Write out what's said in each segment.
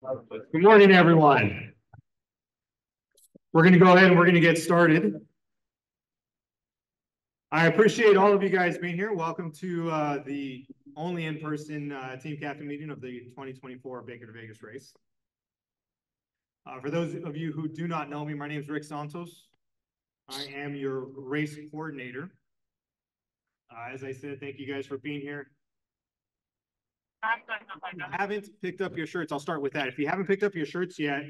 Good morning, everyone. We're going to go ahead and we're going to get started. I appreciate all of you guys being here. Welcome to the only in-person team captain meeting of the 2024 Baker to Vegas race. For those of you who do not know me, my name is Rick Santos. I am your race coordinator. As I said, thank you guys for being here. If you haven't picked up your shirts, I'll start with that. If you haven't picked up your shirts yet,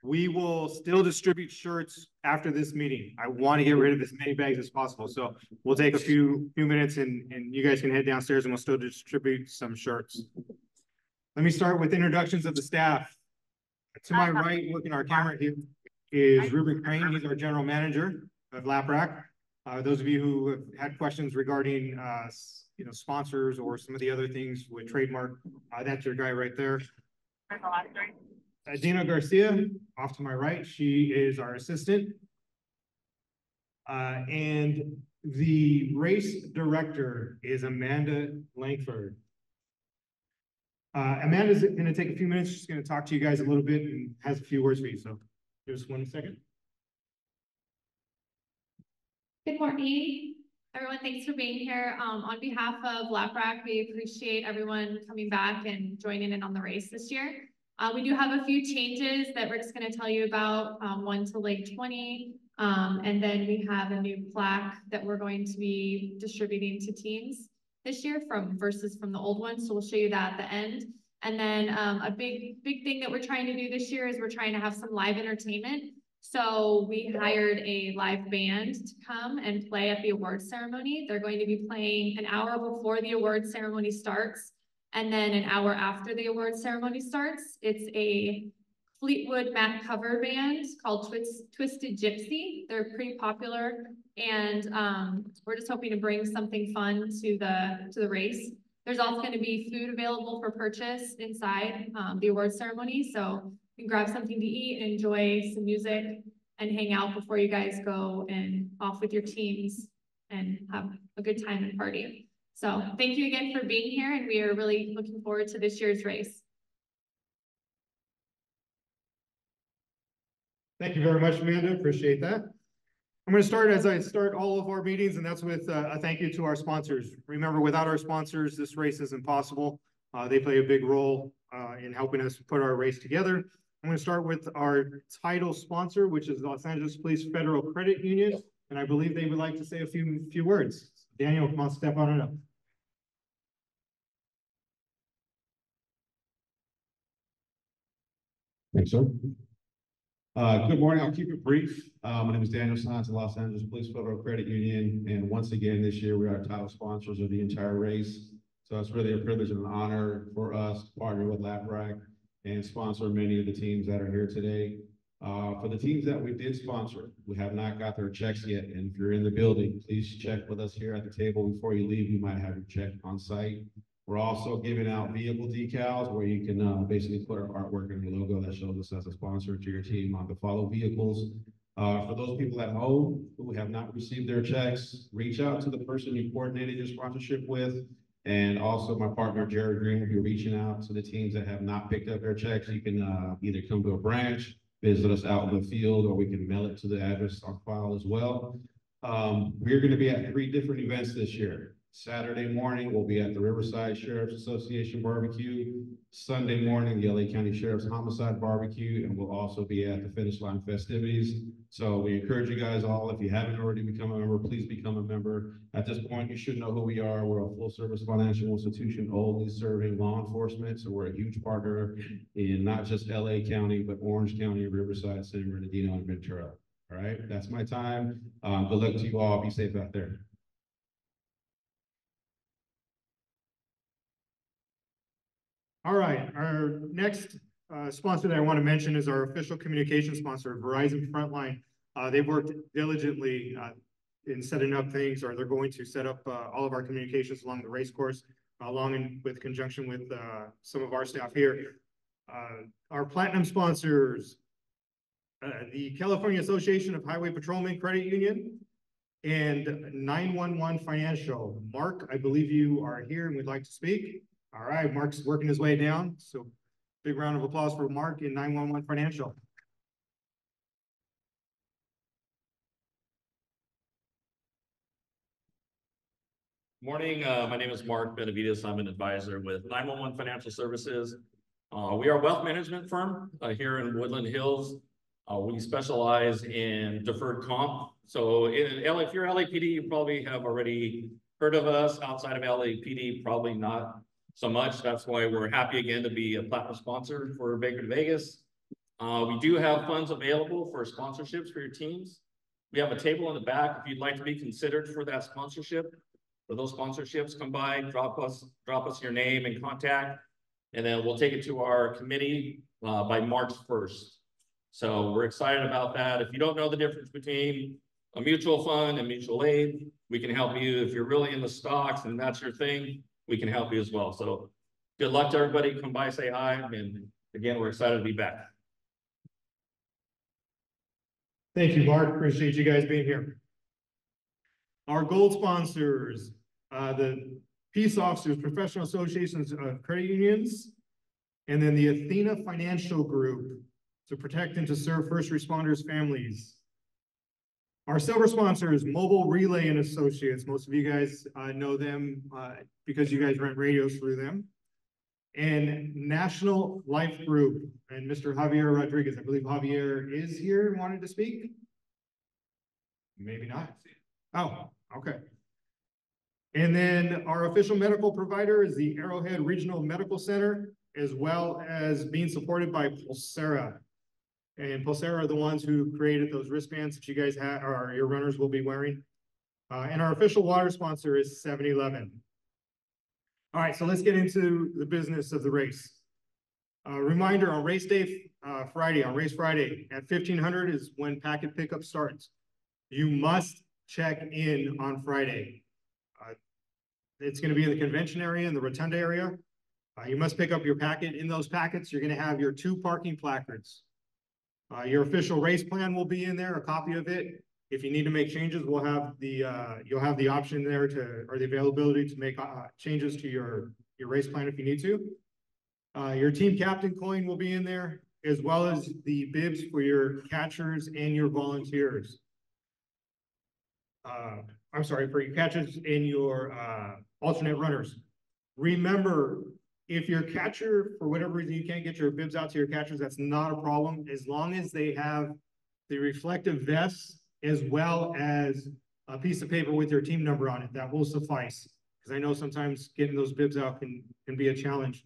we will still distribute shirts after this meeting. I want to get rid of as many bags as possible. So we'll take a few minutes and you guys can head downstairs and we'll still distribute some shirts. Let me start with introductions of the staff. To my right, looking at our camera here, is Ruben Crane. He's our general manager of LapRack. Those of you who have had questions regarding sponsors or some of the other things with trademark, that's your guy right there. Dina Garcia, off to my right, she is our assistant. And the race director is Amanda Langford. Amanda's going to take a few minutes. She's going to talk to you guys a little bit and has a few words for you. So just 1 second. Good morning, everyone. Thanks for being here. On behalf of LapRack, we appreciate everyone coming back and joining in on the race this year. We do have a few changes that Rick's going to tell you about, one to Lake 20, and then we have a new plaque that we're going to be distributing to teams this year versus from the old one. So we'll show you that at the end. And then a big thing that we're trying to do this year is we're trying to have some live entertainment. So we hired a live band to come and play at the awards ceremony. They're going to be playing an hour before the awards ceremony starts and then an hour after the awards ceremony starts. It's a Fleetwood Mac cover band called Twisted Gypsy. They're pretty popular, and we're just hoping to bring something fun to the race. There's also going to be food available for purchase inside the awards ceremony, so you can grab something to eat, enjoy some music, and hang out before you guys go and off with your teams and have a good time and party. So thank you again for being here, and we are really looking forward to this year's race. Thank you very much, Amanda. Appreciate that. I'm going to start as I start all of our meetings, and that's with a thank you to our sponsors. Remember, without our sponsors, this race is impossible. They play a big role in helping us put our race together. I'm going to start with our title sponsor, which is Los Angeles Police Federal Credit Union, and I believe they would like to say a few words. Daniel, come on, step on it up. Thanks, sir. Good morning. I'll keep it brief. My name is Daniel Santos, Los Angeles Police Federal Credit Union, and once again this year we are title sponsors of the entire race. So it's really a privilege and an honor for us to partner with LapRack and sponsor many of the teams that are here today. For the teams that we did sponsor, we have not got their checks yet, and if you're in the building, please check with us here at the table before you leave. You might have your check on site. We're also giving out vehicle decals where you can basically put our artwork and your logo that shows us as a sponsor to your team on the follow vehicles. For those people at home who have not received their checks, reach out to the person you coordinated your sponsorship with. And also my partner, Jared Green, will be reaching out to the teams that have not picked up their checks. You can either come to a branch, visit us out in the field, or we can mail it to the address on file as well. We're going to be at 3 different events this year. Saturday morning, we'll be at the Riverside Sheriff's Association Barbecue. Sunday morning, the LA County Sheriff's Homicide Barbecue, and we'll also be at the Finish Line festivities. So we encourage you guys all, if you haven't already become a member, please become a member. At this point, you should know who we are. We're a full-service financial institution only serving law enforcement. So we're a huge partner in not just LA County, but Orange County, Riverside, San Bernardino, and Ventura. All right, that's my time. Good luck to you all. Be safe out there. All right, our next sponsor that I want to mention is our official communication sponsor, Verizon Frontline. They've worked diligently in setting up things, or they're going to set up all of our communications along the race course, with conjunction with some of our staff here. Our platinum sponsors, the California Association of Highway Patrolmen Credit Union and 911 Financial. Mark, I believe you are here and would like to speak. All right, Mark's working his way down. So Big round of applause for Mark in 911 Financial. Morning, my name is Mark Benavides. I'm an advisor with 911 Financial Services. We are a wealth management firm here in Woodland Hills. We specialize in deferred comp. So if you're LAPD, you probably have already heard of us. Outside of LAPD, probably not so much. That's why we're happy again to be a platinum sponsor for Baker to Vegas. We do have funds available for sponsorships for your teams. We have a table in the back if you'd like to be considered for that sponsorship. For those sponsorships, come by, drop us your name and contact, and then we'll take it to our committee by March 1st. So we're excited about that. If you don't know the difference between a mutual fund and mutual aid, we can help you. If you're really in the stocks and that's your thing, we can help you as well. So good luck to everybody. Come by, say hi, and again, we're excited to be back. Thank you, Mark. Appreciate you guys being here. Our gold sponsors, the Peace Officers, Professional Associations of Credit Unions, and then the Athena Financial Group to protect and to serve first responders' families. Our silver sponsors, Mobile Relay and Associates. Most of you guys know them because you guys rent radios through them. And National Life Group and Mr. Javier Rodriguez. I believe Javier is here and wanted to speak. Maybe not. Oh, okay. And then our official medical provider is the Arrowhead Regional Medical Center, as well as being supported by Pulsera. And Pulsera are the ones who created those wristbands that you guys have, or your runners will be wearing. And our official water sponsor is 7-Eleven. All right, so let's get into the business of the race. Reminder on race day, Friday, on race Friday at 1500 is when packet pickup starts. You must check in on Friday. It's going to be in the convention area, in the rotunda area. You must pick up your packet. In those packets, you're going to have your 2 parking placards. Your official race plan will be in there, a copy of it. If you need to make changes, we'll have the you'll have the option there or the availability to make changes to your race plan if you need to. Your team captain coin will be in there, as well as the bibs for your catchers and your volunteers. I'm sorry, for your catchers and your alternate runners. Remember, if your catcher, for whatever reason, you can't get your bibs out to your catchers, that's not a problem, as long as they have the reflective vests as well as a piece of paper with your team number on it. That will suffice, because I know sometimes getting those bibs out can be a challenge.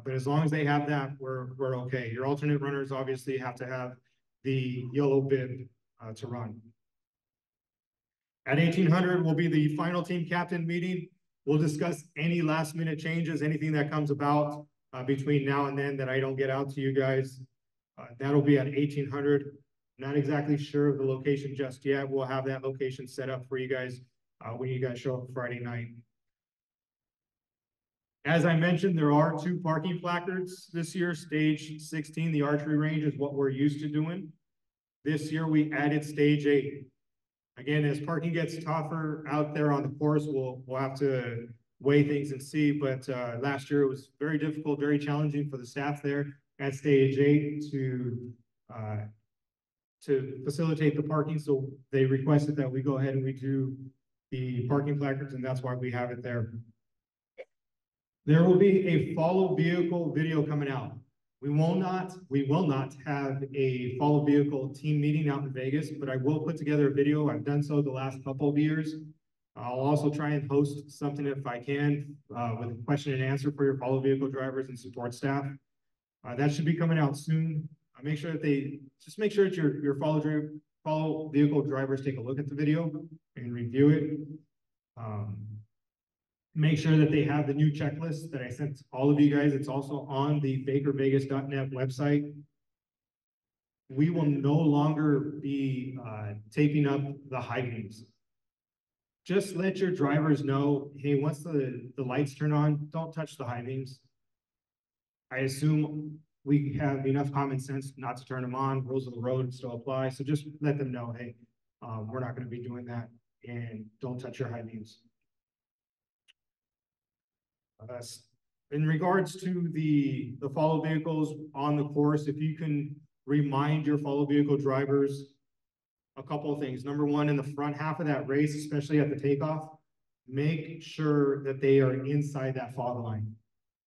But as long as they have that, we're okay. Your alternate runners obviously have to have the yellow bib to run. At 1800 will be the final team captain meeting. We'll discuss any last minute changes, anything that comes about between now and then that I don't get out to you guys. That'll be at 1800. Not exactly sure of the location just yet. We'll have that location set up for you guys when you guys show up Friday night. As I mentioned, there are 2 parking placards this year. Stage 16, the archery range, is what we're used to doing. This year we added stage 8. Again, as parking gets tougher out there on the course, we'll have to weigh things and see. But last year it was very difficult, very challenging for the staff there at stage 8 to facilitate the parking. So they requested that we go ahead and we do the parking placards, and that's why we have it there. There will be a follow vehicle video coming out. We will not have a follow vehicle team meeting out in Vegas, but I will put together a video. I've done so the last couple of years. I'll also try and host something if I can with a question and answer for your follow vehicle drivers and support staff. That should be coming out soon. Make sure that your follow vehicle drivers take a look at the video and review it. Make sure that they have the new checklist that I sent all of you guys. It's also on the bakervegas.net website. We will no longer be taping up the high beams. Just let your drivers know, hey, once the lights turn on, don't touch the high beams. I assume we have enough common sense not to turn them on. Rules of the road still apply. So just let them know, hey, we're not going to be doing that, and don't touch your high beams. in regards to the follow vehicles on the course, if you can remind your follow vehicle drivers a couple of things. Number one, in the front half of that race, especially at the takeoff, make sure that they are inside that fog line.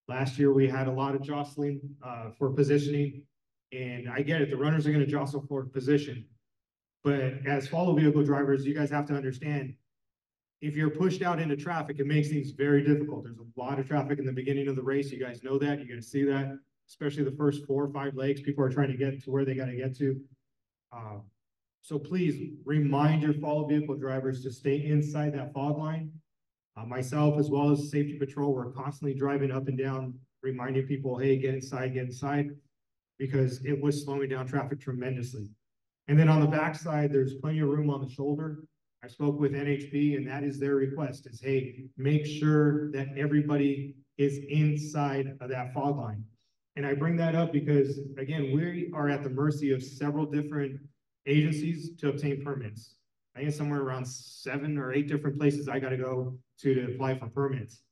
Last year, we had a lot of jostling for positioning, and I get it, the runners are going to jostle for position. But as follow vehicle drivers, you guys have to understand, if you're pushed out into traffic, it makes things very difficult. There's a lot of traffic in the beginning of the race. You guys know that. You guys see that, especially the first 4 or 5 legs. People are trying to get to where they got to get to. So please remind your follow vehicle drivers to stay inside that fog line. Myself, as well as safety patrol, we're constantly driving up and down, reminding people, hey, get inside, because it was slowing down traffic tremendously. And then on the backside, there's plenty of room on the shoulder. I spoke with NHP, and that is their request is, hey, make sure that everybody is inside of that fog line. And I bring that up because, again, we are at the mercy of several different agencies to obtain permits. I think it's somewhere around 7 or 8 different places I got to go to apply for permits.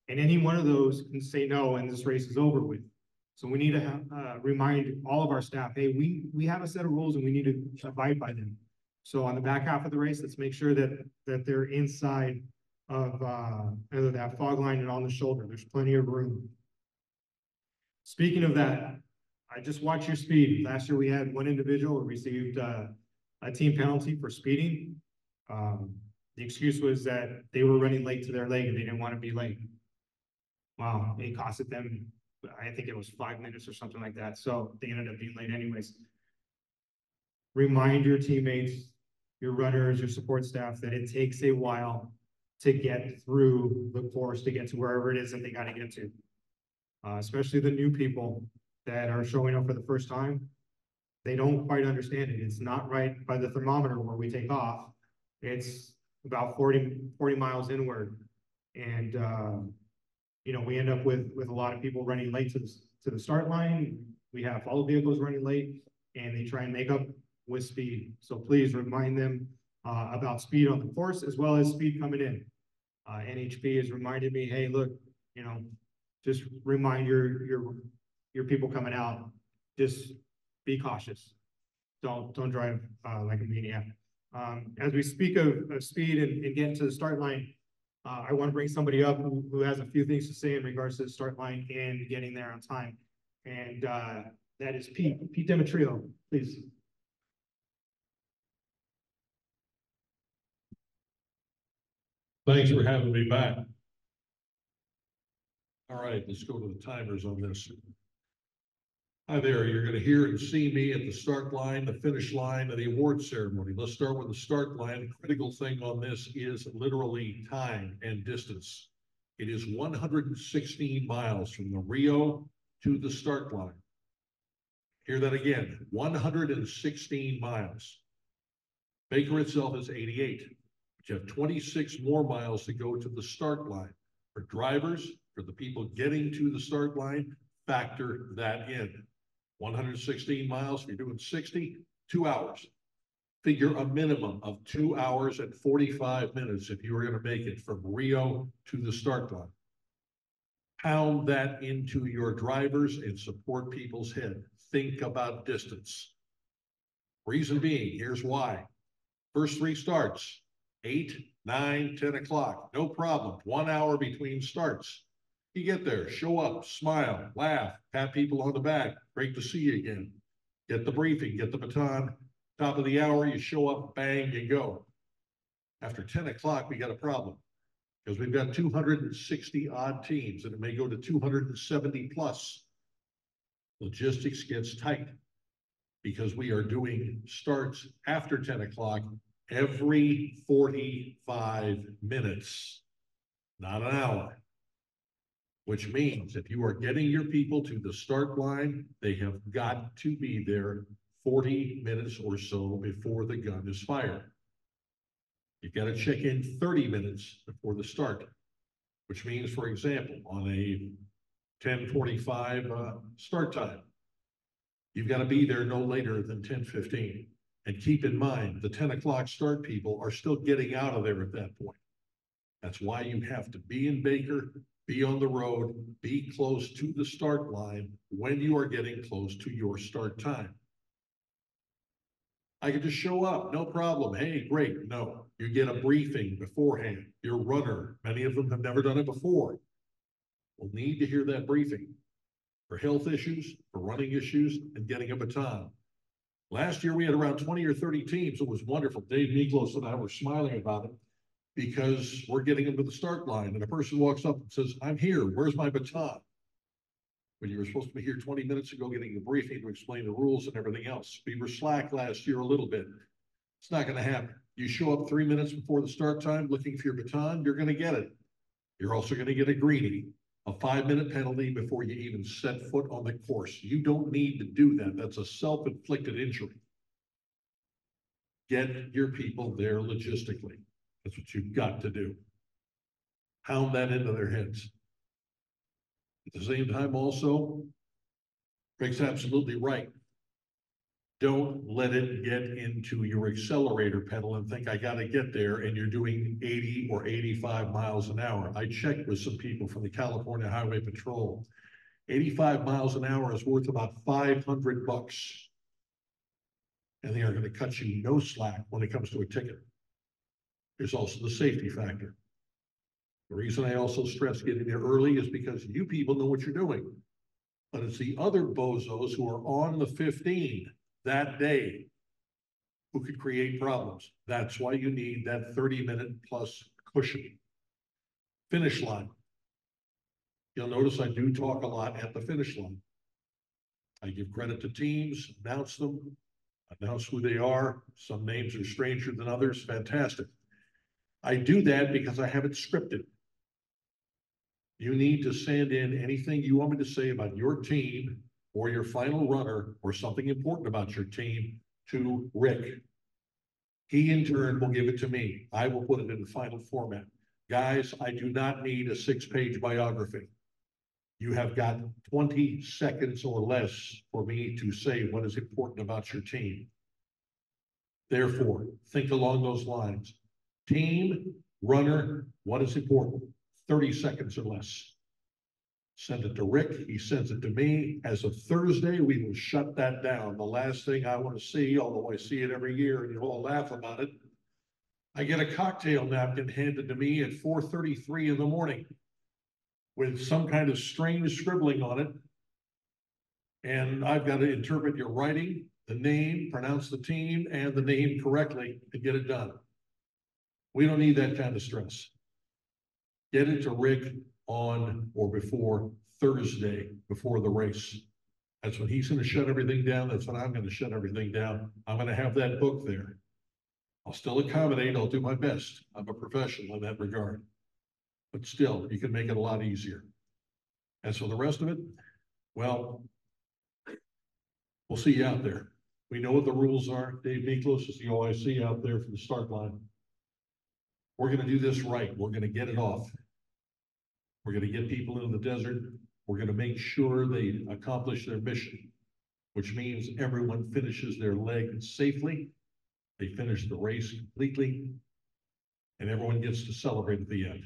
And any one of those can say no, and this race is over with. So we need to remind all of our staff, hey, we have a set of rules and we need to abide by them. So on the back half of the race, let's make sure that they're inside of that fog line and on the shoulder. There's plenty of room. Speaking of that, I just watch your speed. Last year we had one individual who received a team penalty for speeding. The excuse was that they were running late to their leg and they didn't want to be late. Wow, it costed them, I think it was 5 minutes or something like that. So they ended up being late anyways. Remind your teammates, your runners, your support staff that it takes a while to get through the course, to get to wherever it is that they got to get to. Especially the new people that are showing up for the first time. They don't quite understand it. It's not right by the thermometer where we take off. It's about 40 miles inward. And, you know, we end up with a lot of people running late to the start line. We have follow vehicles running late, and they try and make up with speed. So please remind them about speed on the course as well as speed coming in. NHP has reminded me, hey, look, you know, just remind your people coming out, just be cautious. Don't drive like a maniac. As we speak of speed and getting to the start line, I want to bring somebody up who has a few things to say in regards to the start line and getting there on time. And that is Pete Demetrio, please. Thanks for having me back. All right, let's go to the timers on this. Hi there, you're going to hear and see me at the start line, the finish line of the award ceremony. Let's start with the start line. The critical thing on this is literally time and distance. It is 116 miles from the Rio to the start line. Hear that again, 116 miles. Baker itself is 88. You have 26 more miles to go to the start line. For drivers, for the people getting to the start line, factor that in. 116 miles, if you're doing 60, 2 hours. Figure a minimum of 2 hours and 45 minutes if you were going to make it from Rio to the start line. Pound that into your drivers and support people's head. Think about distance. Reason being, here's why. First 3 starts, 8, 9, 10 o'clock, no problem. 1 hour between starts. You get there, show up, smile, laugh, pat people on the back. Great to see you again. Get the briefing, get the baton. Top of the hour, you show up, bang, you go. After 10 o'clock, we got a problem because we've got 260 odd teams and it may go to 270 plus. Logistics gets tight because we are doing starts after 10 o'clock every 45 minutes, not an hour. Which means if you are getting your people to the start line, they have got to be there 40 minutes or so before the gun is fired. You've got to check in 30 minutes before the start, which means, for example, on a 10:45 start time, you've got to be there no later than 10:15. And keep in mind, the 10 o'clock start people are still getting out of there at that point. That's why you have to be in Baker, be on the road, be close to the start line when you are getting close to your start time. I can just show up, no problem. Hey, great. No, you get a briefing beforehand. Your runner, many of them have never done it before, will need to hear that briefing for health issues, for running issues, and getting a baton. Last year, we had around 20 or 30 teams. It was wonderful. Dave Miklos and I were smiling about it because we're getting them to the start line, and a person walks up and says, I'm here, where's my baton? When you were supposed to be here 20 minutes ago getting a briefing to explain the rules and everything else. We were slack last year a little bit. It's not going to happen. You show up 3 minutes before the start time looking for your baton, you're going to get it. You're also going to get a greenie, a 5-minute penalty before you even set foot on the course. You don't need to do that. That's a self-inflicted injury. Get your people there logistically. That's what you've got to do. Pound that into their heads. At the same time, also, Greg's absolutely right. Don't let it get into your accelerator pedal and think I got to get there and you're doing 80 or 85 miles an hour. I checked with some people from the California Highway Patrol. 85 miles an hour is worth about $500. And they are going to cut you no slack when it comes to a ticket. There's also the safety factor. The reason I also stress getting there early is because you people know what you're doing. But it's the other bozos who are on the 15 that day who could create problems. That's why you need that 30-minute plus cushion. Finish line. You'll notice I do talk a lot at the finish line. I give credit to teams, announce them, announce who they are. Some names are stranger than others. Fantastic. I do that because I have it scripted. You need to send in anything you want me to say about your team or your final runner or something important about your team to Rick. He in turn will give it to me. I will put it in the final format. Guys, I do not need a 6-page biography. You have got 20 seconds or less for me to say what is important about your team. Therefore, think along those lines. Team, runner, what is important? 30 seconds or less. Send it to Rick. He sends it to me. As of Thursday, we will shut that down. The last thing I want to see, although I see it every year and you all laugh about it, I get a cocktail napkin handed to me at 4:33 in the morning with some kind of strange scribbling on it. And I've got to interpret your writing, the name, pronounce the team and the name correctly to get it done. We don't need that kind of stress. Get it to Rick on or before Thursday, before the race. That's when he's going to shut everything down. That's when I'm going to shut everything down. I'm going to have that book there. I'll still accommodate. I'll do my best. I'm a professional in that regard. But still, you can make it a lot easier. As for the rest of it, well, we'll see you out there. We know what the rules are. Dave Miklos is the OIC out there for the start line. We're going to do this right. We're going to get it off. We're going to get people into the desert. We're going to make sure they accomplish their mission, which means everyone finishes their leg safely. They finish the race completely, and everyone gets to celebrate at the end.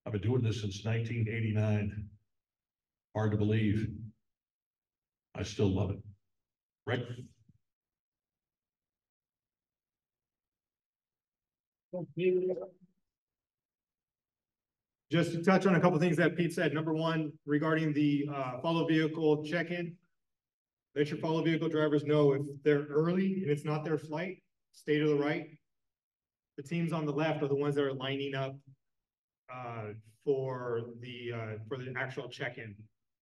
I've been doing this since 1989. Hard to believe. I still love it. Right? Just to touch on a couple things that Pete said. Number one, regarding the follow vehicle check-in, let your follow vehicle drivers know if they're early and it's not their flight, stay to the right. The teams on the left are the ones that are lining up for the actual check-in.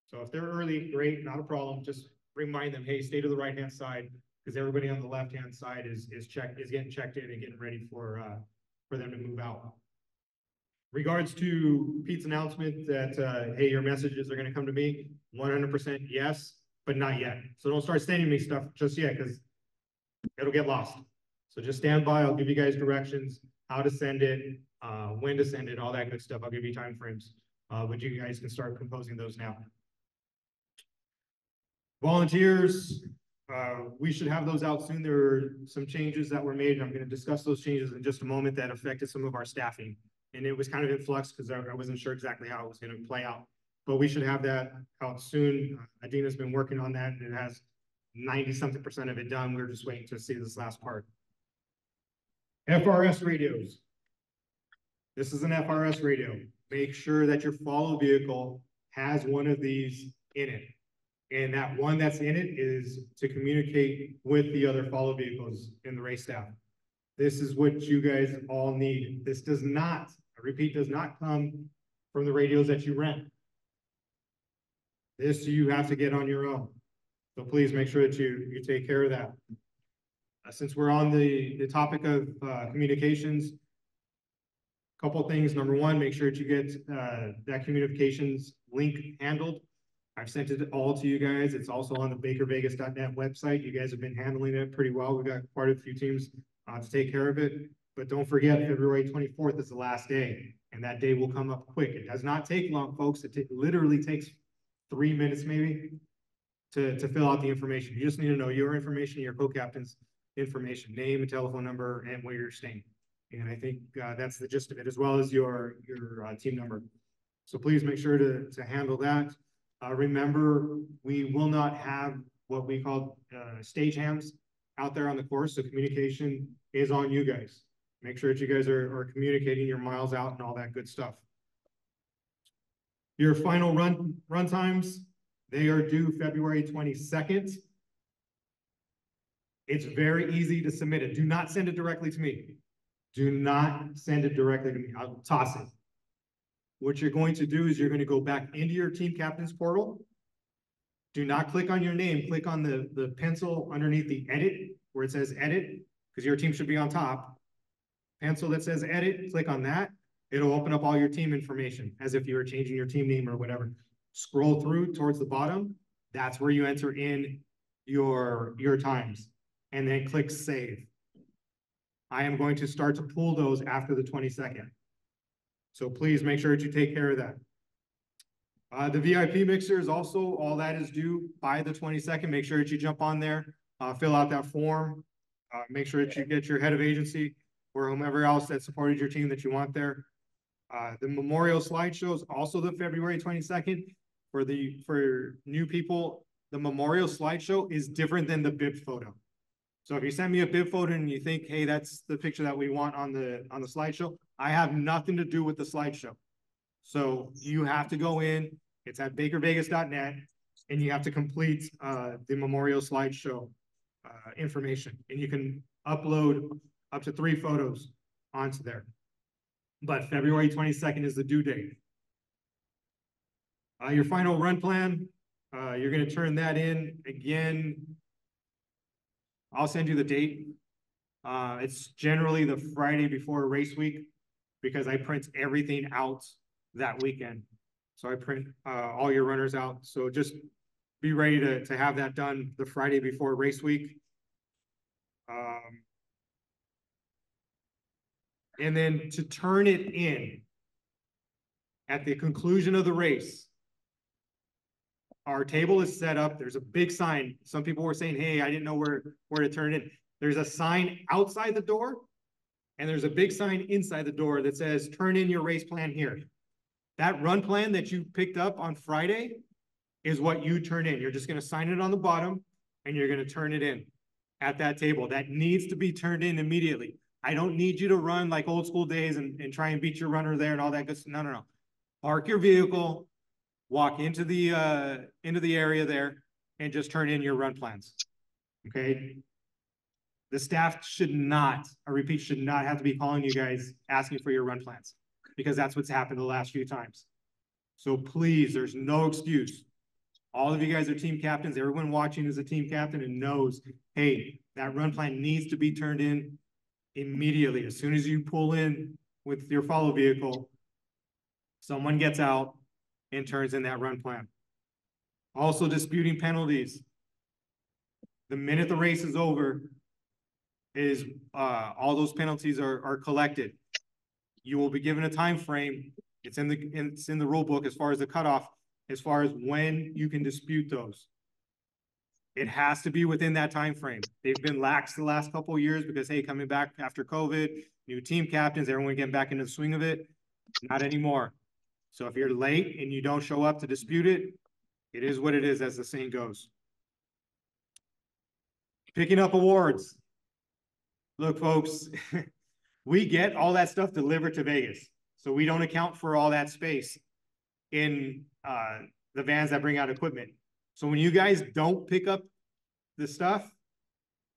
So if they're early, great, not a problem. Just remind them, hey, stay to the right-hand side, because everybody on the left-hand side is getting checked in and getting ready for them to move out. Regards to Pete's announcement that, hey, your messages are going to come to me, 100% yes, but not yet. So don't start sending me stuff just yet, because it'll get lost. So just stand by. I'll give you guys directions, how to send it, when to send it, all that good stuff. I'll give you time frames, but you guys can start composing those now. Volunteers, we should have those out soon. There are some changes that were made, and I'm going to discuss those changes in just a moment that affected some of our staffing. and it was kind of in flux because I wasn't sure exactly how it was going to play out. But we should have that out soon. Adina's been working on that, and it has 90-something% of it done. We're just waiting to see this last part. FRS radios. This is an FRS radio. Make sure that your follow vehicle has one of these in it. And that one that's in it is to communicate with the other follow vehicles in the race staff. This is what you guys all need. This does not, I repeat, does not come from the radios that you rent. This you have to get on your own. So please make sure that you take care of that. Since we're on the topic of communications, a couple of things. Number one, make sure that you get that communications link handled. I've sent it all to you guys. It's also on the bakervegas.net website. You guys have been handling it pretty well. We've got quite a few teams to take care of it. But don't forget, February 24th is the last day, and that day will come up quick. It does not take long, folks. It literally takes 3 minutes maybe to fill out the information. You just need to know your information, your co-captain's information, name and telephone number, and where you're staying. And I think that's the gist of it, as well as your team number. So please make sure to handle that. Remember, we will not have what we call stage hands out there on the course. So communication is on you guys. Make sure that you guys are communicating your miles out and all that good stuff. Your final run times, they are due February 22nd. It's very easy to submit it. Do not send it directly to me. Do not send it directly to me. I'll toss it. What you're going to do is you're going to go back into your team captain's portal. Do not click on your name. Click on the pencil underneath the edit where it says edit, because your team should be on top. Pencil that says edit, click on that. It'll open up all your team information as if you were changing your team name or whatever. Scroll through towards the bottom. That's where you enter in your times, and then click save. I am going to start to pull those after the 22nd. So please make sure that you take care of that. The VIP mixer is also, all that is due by the 22nd. Make sure that you jump on there, fill out that form, make sure that you get your head of agency or whomever else that supported your team that you want there. The memorial slideshow is also the February 22nd. For new people, the memorial slideshow is different than the bib photo. So if you send me a bib photo and you think, hey, that's the picture that we want on the slideshow, I have nothing to do with the slideshow. So you have to go in, it's at bakervegas.net, and you have to complete the memorial slideshow information. And you can upload up to 3 photos onto there. But February 22nd is the due date. Your final run plan, you're going to turn that in again. I'll send you the date. It's generally the Friday before race week because I print everything out that weekend. So I print all your runners out. So just be ready to have that done the Friday before race week. And then to turn it in at the conclusion of the race, our table is set up. There's a big sign. Some people were saying, hey, I didn't know where to turn it in. There's a sign outside the door, and there's a big sign inside the door that says, turn in your race plan here. That run plan that you picked up on Friday is what you turn in. You're just going to sign it on the bottom, and you're going to turn it in at that table. That needs to be turned in immediately. I don't need you to run like old school days and try and beat your runner there and all that good stuff. No. Park your vehicle, walk into the area there, and just turn in your run plans. Okay. The staff should not, I repeat, should not have to be calling you guys asking for your run plans, because that's what's happened the last few times. So please, there's no excuse. All of you guys are team captains. Everyone watching is a team captain and knows, hey, that run plan needs to be turned in immediately. As soon as you pull in with your follow vehicle, someone gets out and turns in that run plan. Also disputing penalties. The minute the race is over, is all those penalties are collected. You will be given a time frame. It's in the rule book as far as the cutoff, as far as when you can dispute those. It has to be within that time frame. They've been lax the last couple of years because, hey, coming back after COVID, new team captains, everyone getting back into the swing of it. Not anymore. So if you're late and you don't show up to dispute it, it is what it is, as the saying goes. Picking up awards. Look, folks, we get all that stuff delivered to Vegas. So we don't account for all that space in the vans that bring out equipment. So when you guys don't pick up the stuff,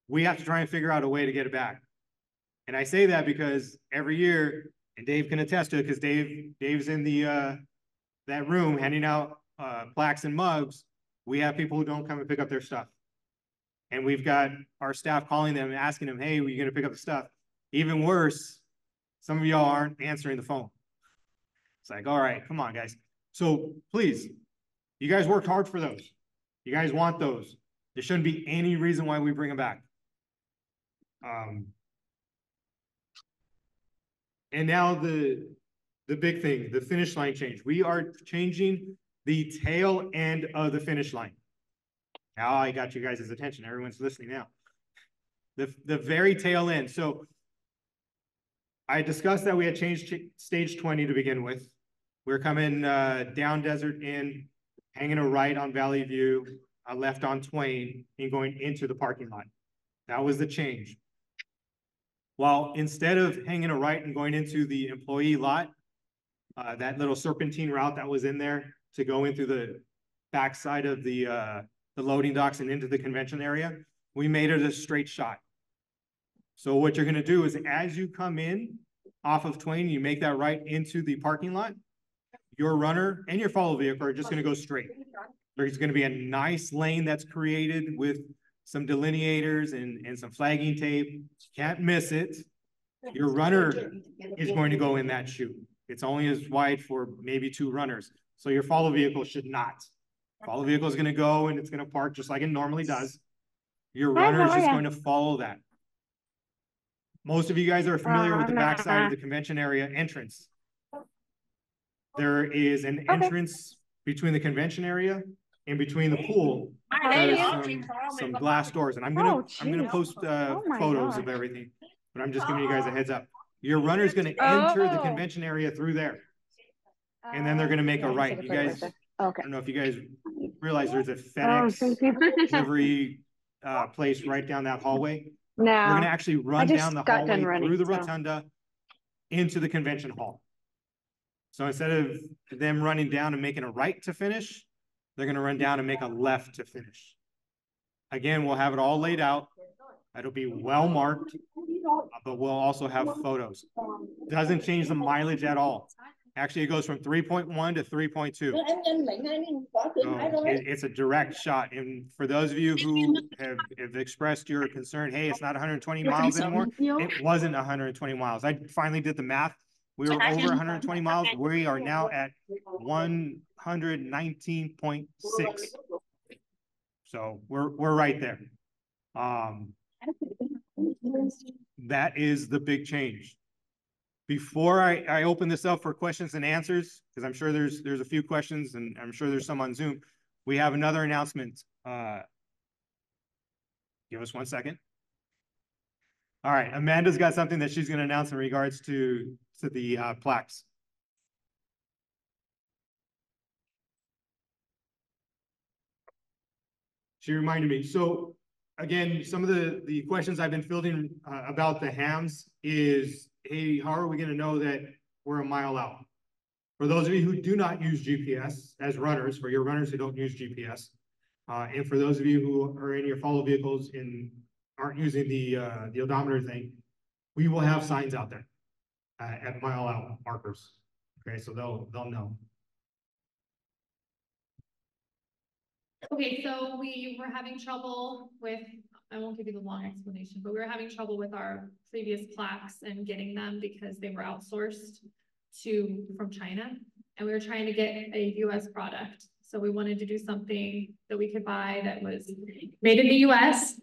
we have to try and figure out a way to get it back. And I say that because every year, and Dave can attest to it, because Dave's in the that room handing out plaques and mugs. We have people who don't come and pick up their stuff. And we've got our staff calling them and asking them, hey, are you going to pick up the stuff? Even worse, some of y'all aren't answering the phone. It's like, all right, come on, guys. So please, you guys worked hard for those. You guys want those. There shouldn't be any reason why we bring them back. And now the big thing, the finish line change. We are changing the tail end of the finish line. Now I got you guys' attention. Everyone's listening now. The very tail end. So I discussed that we had changed stage 20 to begin with. We're coming down Desert Inn, hanging a right on Valley View, a left on Twain, and going into the parking lot. That was the change. Well, instead of hanging a right and going into the employee lot, that little serpentine route that was in there to go into the backside of the loading docks and into the convention area, we made it a straight shot. So what you're gonna do is as you come in off of Twain, you make that right into the parking lot, your runner and your follow vehicle are just gonna go straight. There's gonna be a nice lane that's created with some delineators and some flagging tape. Can't miss it. Your runner is going to go in that chute. It's only as wide for maybe 2 runners. So your follow vehicle should not. Follow vehicle is going to go and it's going to park just like it normally does. Your runner is just going to follow that. Most of you guys are familiar with the backside of the convention area entrance. There is an entrance between the convention area and between the pool. There's some glass doors, and I'm gonna post photos of everything, but I'm just giving you guys a heads up. Your runner is going to enter the convention area through there, and then they're going to make a right. You guys, I don't know if you guys realize there's a FedEx delivery place right down that hallway. No, we're going to actually run down the hallway through the rotunda into the convention hall. So instead of them running down and making a right to finish, they're going to run down and make a left to finish. Again, we'll have it all laid out. It'll be well marked, but we'll also have photos. Doesn't change the mileage at all. Actually, it goes from 3.1 to 3.2. So it's a direct shot. And for those of you who have expressed your concern, hey, it's not 120 miles anymore. It wasn't 120 miles. I finally did the math. We were over 120 miles. We are now at 119.6. So we're right there. That is the big change. Before I open this up for questions and answers, because I'm sure there's a few questions and I'm sure there's some on Zoom, we have another announcement. Give us 1 second. All right, Amanda's got something that she's going to announce in regards to the plaques. She reminded me. So again, some of the questions I've been fielding about the hams is, hey, how are we going to know that we're a mile out? For those of you who do not use GPS as runners, for your runners who don't use GPS, and for those of you who are in your follow vehicles and aren't using the odometer thing, we will have signs out there at mile out markers. Okay, so they'll know. Okay, so we were having trouble with, I won't give you the long explanation, but we were having trouble with our previous plaques and getting them because they were outsourced from China, and we were trying to get a US product. So we wanted to do something that we could buy that was made in the US.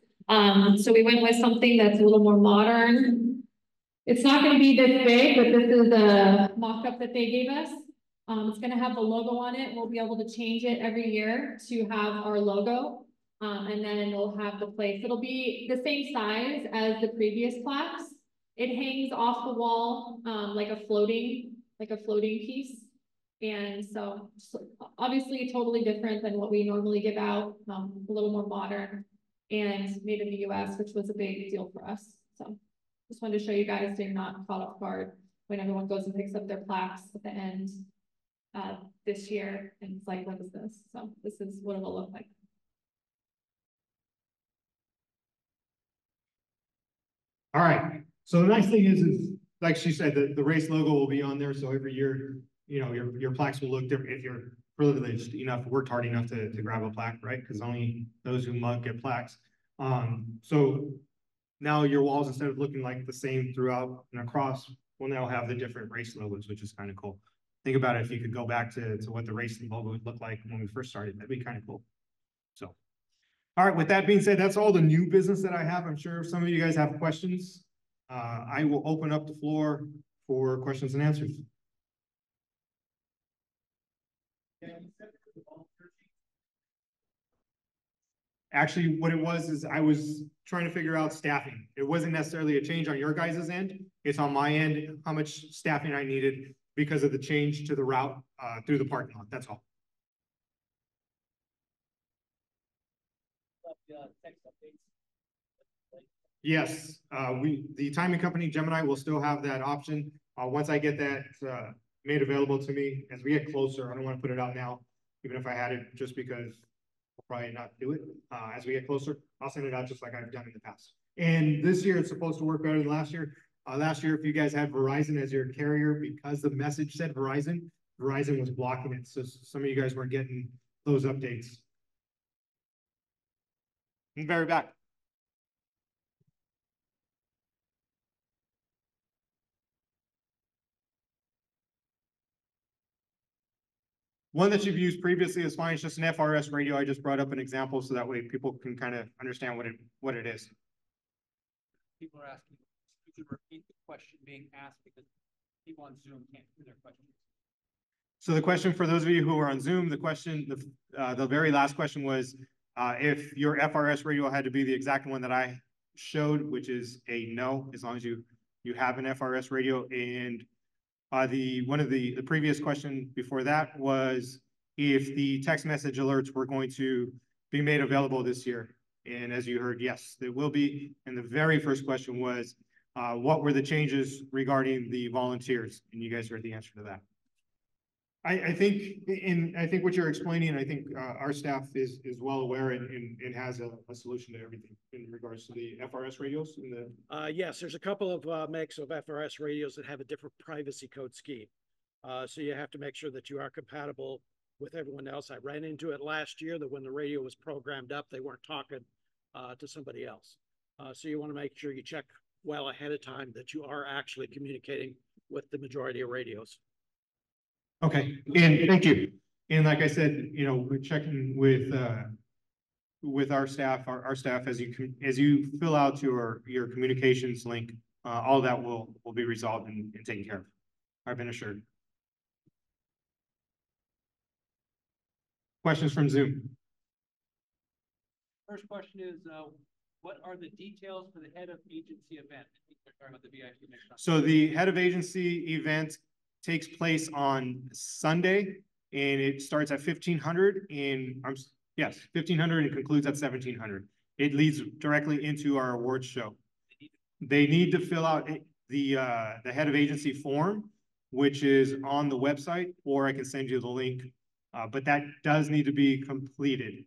So we went with something that's a little more modern. It's not going to be this big, but this is a mock-up that they gave us. It's going to have the logo on it. We'll be able to change it every year to have our logo. And then it'll have the place. It'll be the same size as the previous plaques. It hangs off the wall like a floating like a floating piece. And so obviously totally different than what we normally give out, a little more modern and made in the US, which was a big deal for us. So just wanted to show you guys so you're not caught off guard when everyone goes and picks up their plaques at the end this year. And it's like, what is this? So this is what it'll look like. All right. So the nice thing is like she said, the race logo will be on there. So every year, you know, your plaques will look different if you're privileged enough, worked hard enough to grab a plaque, right? Because only those who mug get plaques. So now your walls, instead of looking like the same throughout and across, will now have the different race logos, which is kind of cool. Think about it, if you could go back to what the race logo would look like when we first started, that'd be kind of cool. So, all right, with that being said, that's all the new business that I have. I'm sure some of you guys have questions. I will open up the floor for questions and answers. Actually, what it was is I was trying to figure out staffing. It wasn't necessarily a change on your guys' end. It's on my end, how much staffing I needed because of the change to the route through the parking lot. That's all. Yes, the timing company Gemini will still have that option. Once I get that made available to me, as we get closer, I don't want to put it out now, even if I had it, just because we'll probably not do it. As we get closer, I'll send it out just like I've done in the past. And this year, it's supposed to work better than last year. Last year, if you guys had Verizon as your carrier, because the message said Verizon, Verizon was blocking it. So some of you guys weren't getting those updates. I'm very back. One that you've used previously is fine. It's just an FRS radio. I just brought up an example so that way people can kind of understand what it is. People are asking, you could repeat the question being asked because people on Zoom can't hear their questions. So the question for those of you who are on Zoom, the very last question was if your FRS radio had to be the exact one that I showed, which is a no, as long as you have an FRS radio. And one of the previous question before that was if the text message alerts were going to be made available this year. And as you heard, yes, they will be. And the very first question was, what were the changes regarding the volunteers? And you guys heard the answer to that. I think what you're explaining, I think our staff is well aware and has a solution to everything in regards to the FRS radios. Yes, there's a couple of makes of FRS radios that have a different privacy code scheme. So you have to make sure that you are compatible with everyone else. I ran into it last year that when the radio was programmed up, they weren't talking to somebody else. So you want to make sure you check well ahead of time that you are actually communicating with the majority of radios. Okay, and thank you. And like I said, you know, we're checking with our staff. Our staff, as you fill out your communications link, all that will be resolved and taken care of. I've been assured. Questions from Zoom? First question is, what are the details for the head of agency event? I think they're talking about the VIP next time. So the head of agency event takes place on Sunday, and it starts at 1500 yes, 1500 and concludes at 1700. It leads directly into our awards show. They need to fill out the head of agency form, which is on the website, or I can send you the link. But that does need to be completed,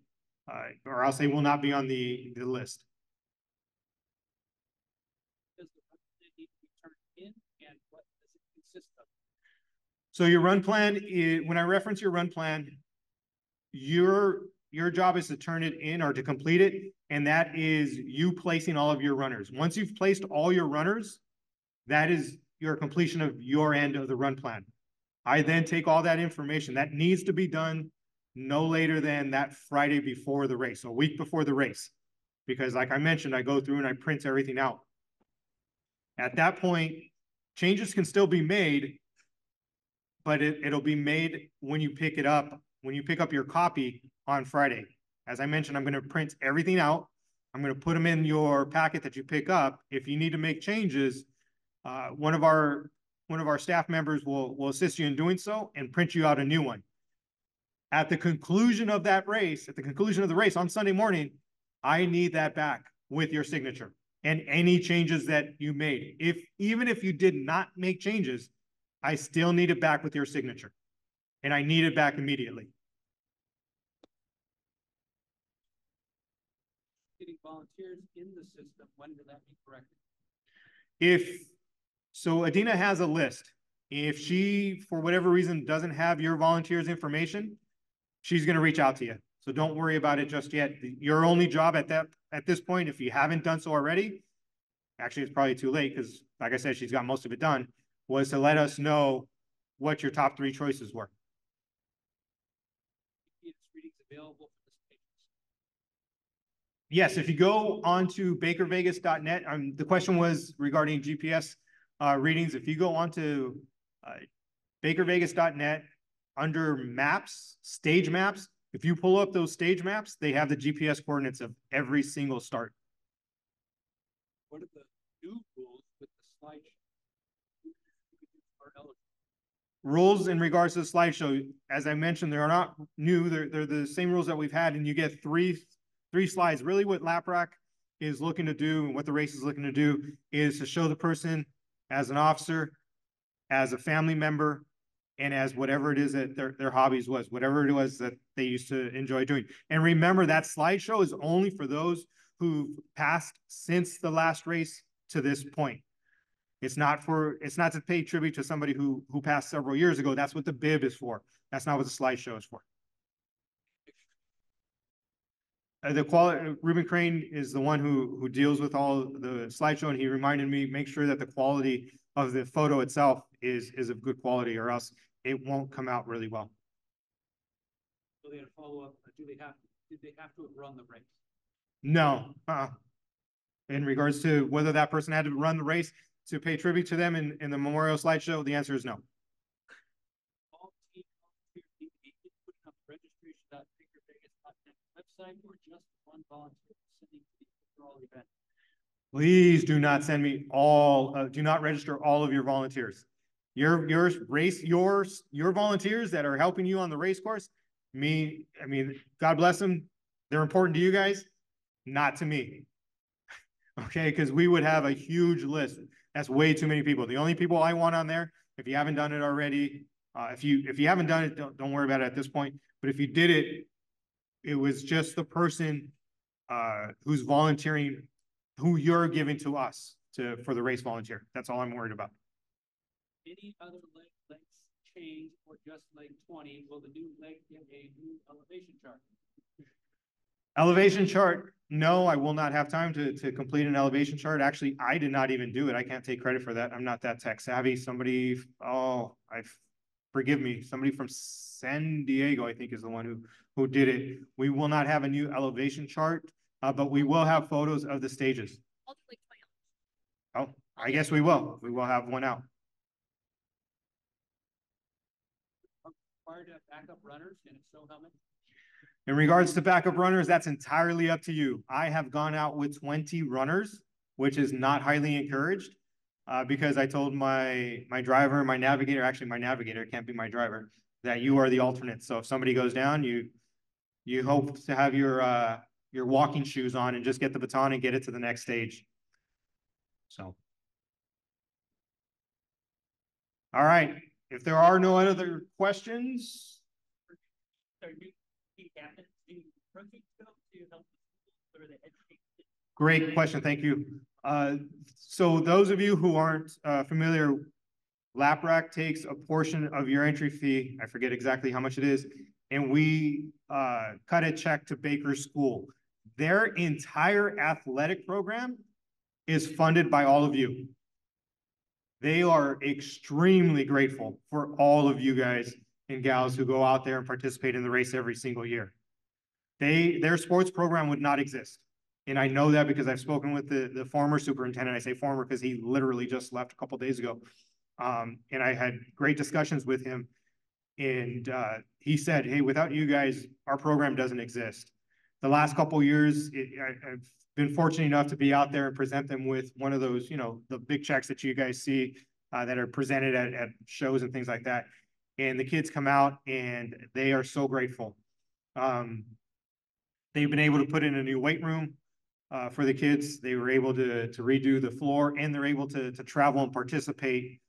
or else they will not be on the list. Does the run plan need to be turned in, and what does it consist of? So your run plan when I reference your run plan, your job is to turn it in or to complete it, and that is you placing all of your runners. Once you've placed all your runners, that is your completion of your end of the run plan. I then take all that information that needs to be done no later than that Friday before the race, a week before the race, because like I mentioned, I go through and I print everything out. At that point, changes can still be made, but it'll be made when you pick it up, when you pick up your copy on Friday. As I mentioned, I'm going to print everything out. I'm going to put them in your packet that you pick up. If you need to make changes, one of our one of our staff members will assist you in doing so and print you out a new one. At the conclusion of that race, at the conclusion of the race on Sunday morning, I need that back with your signature and any changes that you made. Even if you did not make changes, I still need it back with your signature, and I need it back immediately. Getting volunteers in the system, when will that be corrected? So Adina has a list. If she, for whatever reason, doesn't have your volunteers' information, she's going to reach out to you. So don't worry about it just yet. Your only job at this point, if you haven't done so already, actually it's probably too late because, like I said, she's got most of it done, was to let us know what your top 3 choices were. Readings available for this page. Yes, if you go onto bakervegas.net, the question was regarding GPS readings. If you go onto bakervegas.net under maps, stage maps, if you pull up those stage maps, they have the GPS coordinates of every single start. What are the new rules with the slideshow? Rules in regards to the slideshow, as I mentioned, they're not new. They're the same rules that we've had, and you get three slides. Really what LAPRAC is looking to do and what the race is looking to do is to show the person as an officer, as a family member, and as whatever it is that their hobbies was, whatever it was that they used to enjoy doing. And remember, that slideshow is only for those who've passed since the last race to this point. It's not to pay tribute to somebody who passed several years ago. That's what the bib is for. That's not what the slideshow is for. Ruben Crane is the one who deals with all the slideshow, and he reminded me, make sure that the quality of the photo itself is of good quality, or else it won't come out really well. So they had a follow-up. Did they have to have run the race? No. In regards to whether that person had to run the race to pay tribute to them in the memorial slideshow, the answer is no. All team volunteers need to be putting up registration.bakervegas.net website, or just one volunteer sending to the overall event? Please do not send me all, do not register all of your volunteers. Your volunteers that are helping you on the race course, God bless them. They're important to you guys, not to me. Okay, because we would have a huge list. That's way too many people. The only people I want on there, if you haven't done it already, if you haven't done it, don't worry about it at this point. But if you did it, it was just the person who's volunteering, who you're giving to us for the race volunteer. That's all I'm worried about. Any other legs change, or just leg 20? Will the new leg get a new elevation chart? Elevation chart, no, I will not have time to complete an elevation chart. Actually, I did not even do it. I can't take credit for that. I'm not that tech savvy. Forgive me. Somebody from San Diego, I think, is the one who did it. We will not have a new elevation chart, but we will have photos of the stages. I'll do like 20. Oh, I guess we will. We will have one out. Required to have backup runners, and if so, how many? In regards to backup runners, that's entirely up to you. I have gone out with 20 runners, which is not highly encouraged, because I told my driver, my navigator, actually my navigator can't be my driver, that you are the alternate. So if somebody goes down, you hope to have your walking shoes on and just get the baton and get it to the next stage. So, all right. If there are no other questions. Great question. Thank you. So those of you who aren't familiar, LAPRAC takes a portion of your entry fee. I forget exactly how much it is. And we cut a check to Baker School. Their entire athletic program is funded by all of you. They are extremely grateful for all of you guys and gals who go out there and participate in the race every single year. Their sports program would not exist. And I know that because I've spoken with the former superintendent. I say former because he literally just left a couple of days ago. And I had great discussions with him. And he said, hey, without you guys, our program doesn't exist. The last couple of years, I've been fortunate enough to be out there and present them with one of those, the big checks that you guys see that are presented at shows and things like that. And the kids come out and they are so grateful. They've been able to put in a new weight room for the kids. They were able to redo the floor, and they're able to travel and participate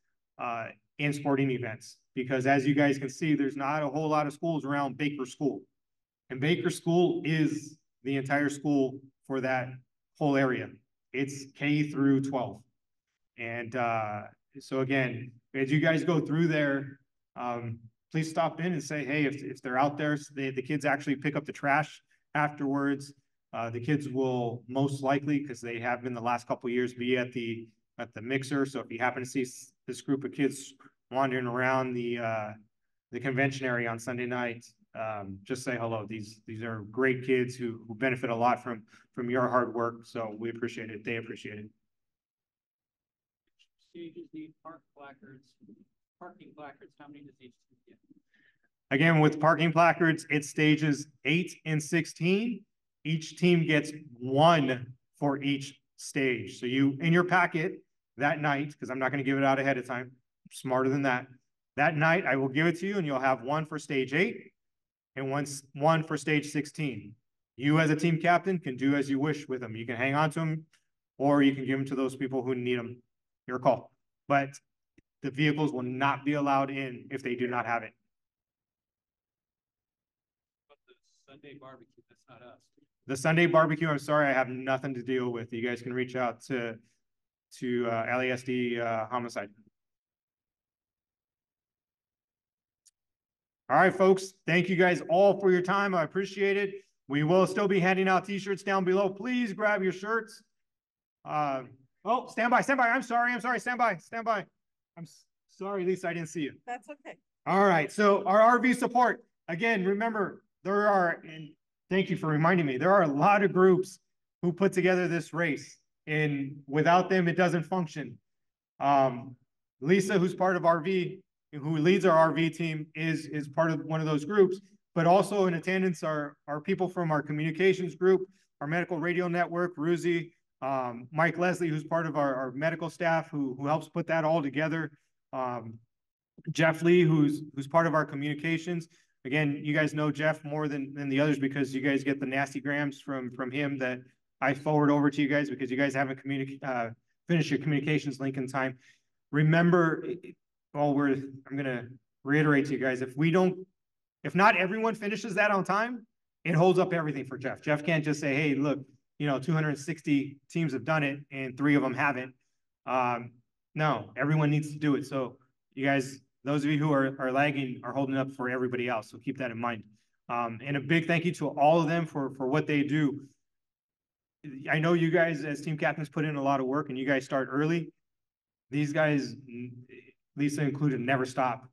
in sporting events. Because as you guys can see, there's not a whole lot of schools around Baker School. And Baker School is the entire school for that whole area. It's K through 12. And so again, as you guys go through there, please stop in and say, hey, if they're out there, the kids actually pick up the trash afterwards. The kids will most likely, because they have been the last couple of years, be at the mixer. So if you happen to see this group of kids wandering around the convention area on Sunday night, just say hello. These are great kids who benefit a lot from your hard work. So we appreciate it. They appreciate it. Stages need parking placards. How many does each team get? Again, with parking placards, it's stages 8 and 16. Each team gets 1 for each stage. So you, in your packet that night, because I'm not going to give it out ahead of time, I'm smarter than that. That night, I will give it to you, and you'll have 1 for stage 8 and one for stage 16. You as a team captain can do as you wish with them. You can hang on to them, or you can give them to those people who need them. Your call. But the vehicles will not be allowed in if they do not have it. But the Sunday barbecue, that's not us. The Sunday barbecue, I'm sorry, I have nothing to deal with. You guys can reach out to LASD homicide. All right, folks. Thank you guys all for your time. I appreciate it. We will still be handing out t-shirts down below. Please grab your shirts. Oh, stand by. I'm sorry. Stand by. I'm sorry, Lisa, I didn't see you. That's okay. All right. So our RV support, again, remember, and thank you for reminding me, there are a lot of groups who put together this race, and without them, it doesn't function. Lisa, who's part of RV, who leads our RV team, is part of one of those groups, but also in attendance are people from our communications group, our medical radio network, Ruzi, Mike Leslie, who's part of our medical staff, who helps put that all together. Jeff Lee, who's part of our communications. Again, you guys know Jeff more than the others because you guys get the nasty grams from him that I forward over to you guys because you guys haven't finished your communications link in time. Remember, I'm going to reiterate to you guys, if not everyone finishes that on time, it holds up everything for Jeff. Jeff can't just say, hey, look, 260 teams have done it and 3 of them haven't. No, everyone needs to do it. So you guys, those of you who are lagging are holding up for everybody else. So keep that in mind. And a big thank you to all of them for what they do. I know you guys as team captains put in a lot of work and you guys start early. These guys, Lisa included, never stop.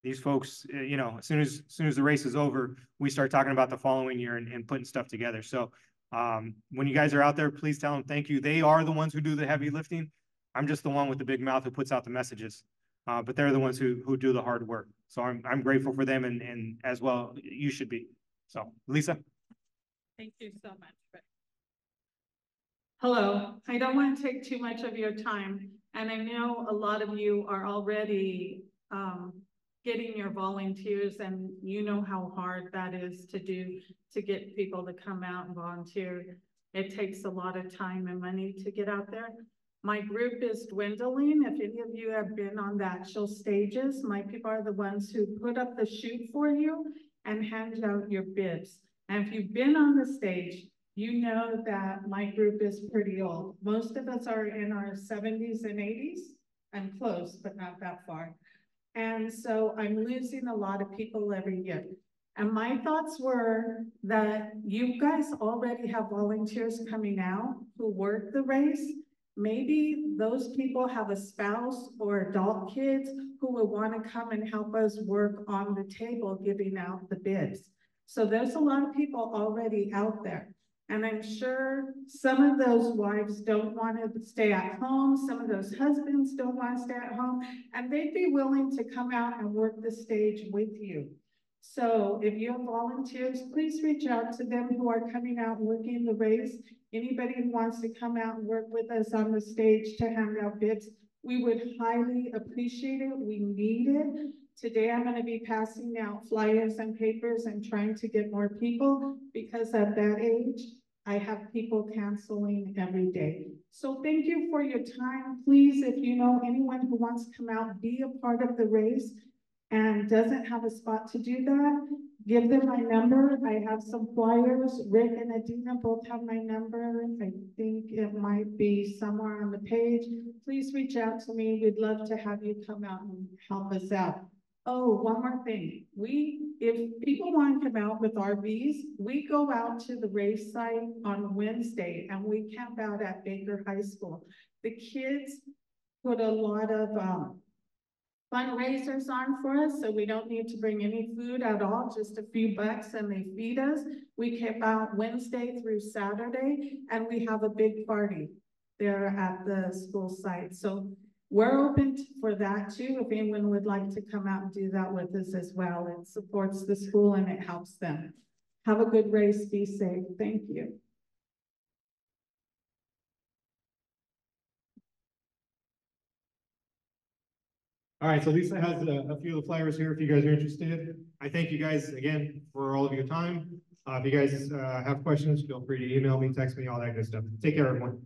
These folks, as soon as the race is over, we start talking about the following year and putting stuff together. So when you guys are out there, please tell them thank you. They are the ones who do the heavy lifting. I'm just the one with the big mouth who puts out the messages, but they're the ones who do the hard work. So I'm grateful for them, and as well, you should be. So Lisa. Thank you so much. Hello, I don't want to take too much of your time, and I know a lot of you are already getting your volunteers, and you know how hard that is to do, to get people to come out and volunteer. It takes a lot of time and money to get out there. My group is dwindling. If any of you have been on the actual stages, my people are the ones who put up the chute for you and hand out your bibs. And if you've been on the stage, you know that my group is pretty old. Most of us are in our 70s and 80s. I'm close, but not that far. And so I'm losing a lot of people every year. And my thoughts were that you guys already have volunteers coming out who work the race. Maybe those people have a spouse or adult kids who will want to come and help us work on the table, giving out the bibs. So there's a lot of people already out there. And I'm sure some of those wives don't want to stay at home. Some of those husbands don't want to stay at home. And they'd be willing to come out and work the stage with you. So if you have volunteers, please reach out to them who are coming out working the race. Anybody who wants to come out and work with us on the stage to hand out bibs, We would highly appreciate it. We need it. Today, I'm gonna be passing out flyers and papers and trying to get more people because at that age, I have people canceling every day. So thank you for your time. Please, if you know anyone who wants to come out, be a part of the race and doesn't have a spot to do that, give them my number. I have some flyers. Rick and Adina both have my number. I think it might be somewhere on the page. Please reach out to me. We'd love to have you come out and help us out. Oh, one more thing. If people want to come out with RVs, we go out to the race site on Wednesday and we camp out at Baker High School. The kids put a lot of fundraisers on for us, so we don't need to bring any food at all, just a few bucks and they feed us. We camp out Wednesday through Saturday and we have a big party there at the school site. So we're open for that too, if anyone would like to come out and do that with us as well. It supports the school and it helps them. Have a good race, be safe. Thank you. All right, so Lisa has a few of the flyers here if you guys are interested. I thank you guys again for all of your time. If you guys have questions, feel free to email me, text me, all that good stuff. Take care, everyone.